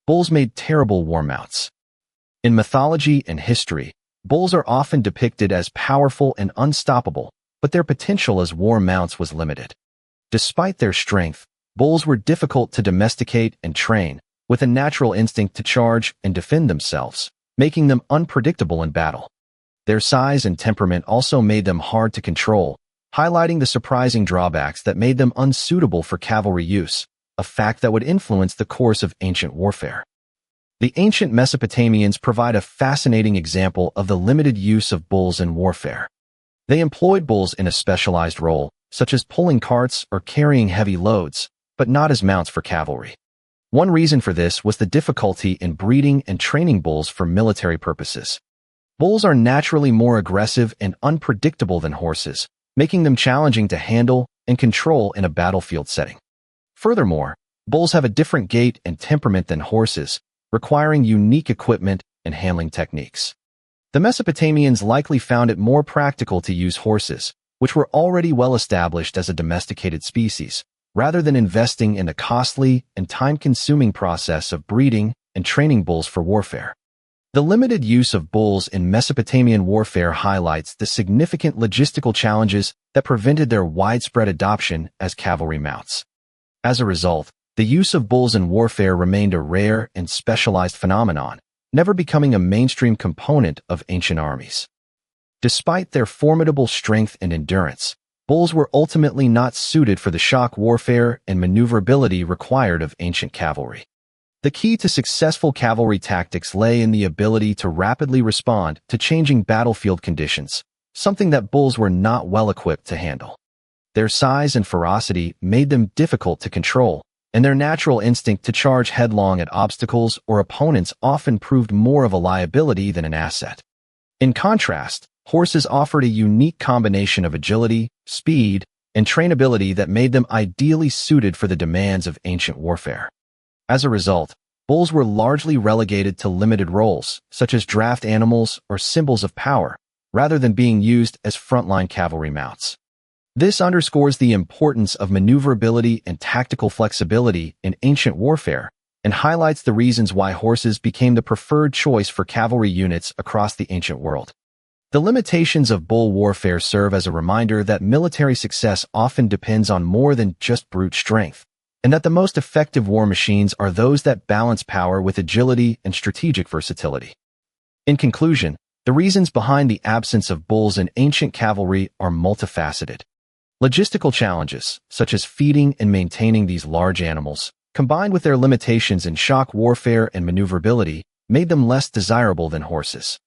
bulls made terrible war mounts. In mythology and history, bulls are often depicted as powerful and unstoppable, but their potential as war mounts was limited. Despite their strength, bulls were difficult to domesticate and train, with a natural instinct to charge and defend themselves, making them unpredictable in battle. Their size and temperament also made them hard to control, highlighting the surprising drawbacks that made them unsuitable for cavalry use, a fact that would influence the course of ancient warfare. The ancient Mesopotamians provide a fascinating example of the limited use of bulls in warfare. They employed bulls in a specialized role, such as pulling carts or carrying heavy loads, but not as mounts for cavalry. One reason for this was the difficulty in breeding and training bulls for military purposes. Bulls are naturally more aggressive and unpredictable than horses, making them challenging to handle and control in a battlefield setting. Furthermore, bulls have a different gait and temperament than horses, requiring unique equipment and handling techniques. The Mesopotamians likely found it more practical to use horses, which were already well established as a domesticated species, rather than investing in the costly and time-consuming process of breeding and training bulls for warfare. The limited use of bulls in Mesopotamian warfare highlights the significant logistical challenges that prevented their widespread adoption as cavalry mounts. As a result, the use of bulls in warfare remained a rare and specialized phenomenon, never becoming a mainstream component of ancient armies. Despite their formidable strength and endurance, bulls were ultimately not suited for the shock warfare and maneuverability required of ancient cavalry. The key to successful cavalry tactics lay in the ability to rapidly respond to changing battlefield conditions, something that bulls were not well equipped to handle. Their size and ferocity made them difficult to control, and their natural instinct to charge headlong at obstacles or opponents often proved more of a liability than an asset. In contrast, horses offered a unique combination of agility, speed, and trainability that made them ideally suited for the demands of ancient warfare. As a result, bulls were largely relegated to limited roles, such as draft animals or symbols of power, rather than being used as frontline cavalry mounts. This underscores the importance of maneuverability and tactical flexibility in ancient warfare and highlights the reasons why horses became the preferred choice for cavalry units across the ancient world. The limitations of bull warfare serve as a reminder that military success often depends on more than just brute strength, and that the most effective war machines are those that balance power with agility and strategic versatility. In conclusion, the reasons behind the absence of bulls in ancient cavalry are multifaceted. Logistical challenges, such as feeding and maintaining these large animals, combined with their limitations in shock warfare and maneuverability, made them less desirable than horses.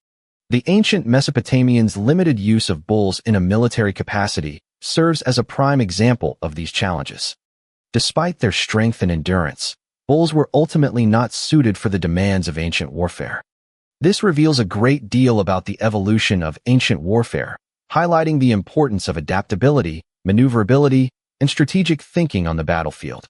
The ancient Mesopotamians' limited use of bulls in a military capacity serves as a prime example of these challenges. Despite their strength and endurance, bulls were ultimately not suited for the demands of ancient warfare. This reveals a great deal about the evolution of ancient warfare, highlighting the importance of adaptability, maneuverability, and strategic thinking on the battlefield.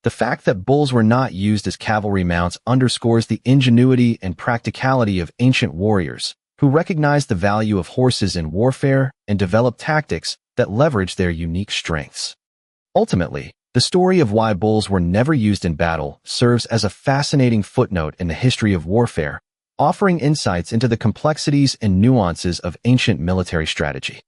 The fact that bulls were not used as cavalry mounts underscores the ingenuity and practicality of ancient warriors, who recognized the value of horses in warfare and developed tactics that leveraged their unique strengths. Ultimately, the story of why bulls were never used in battle serves as a fascinating footnote in the history of warfare, offering insights into the complexities and nuances of ancient military strategy.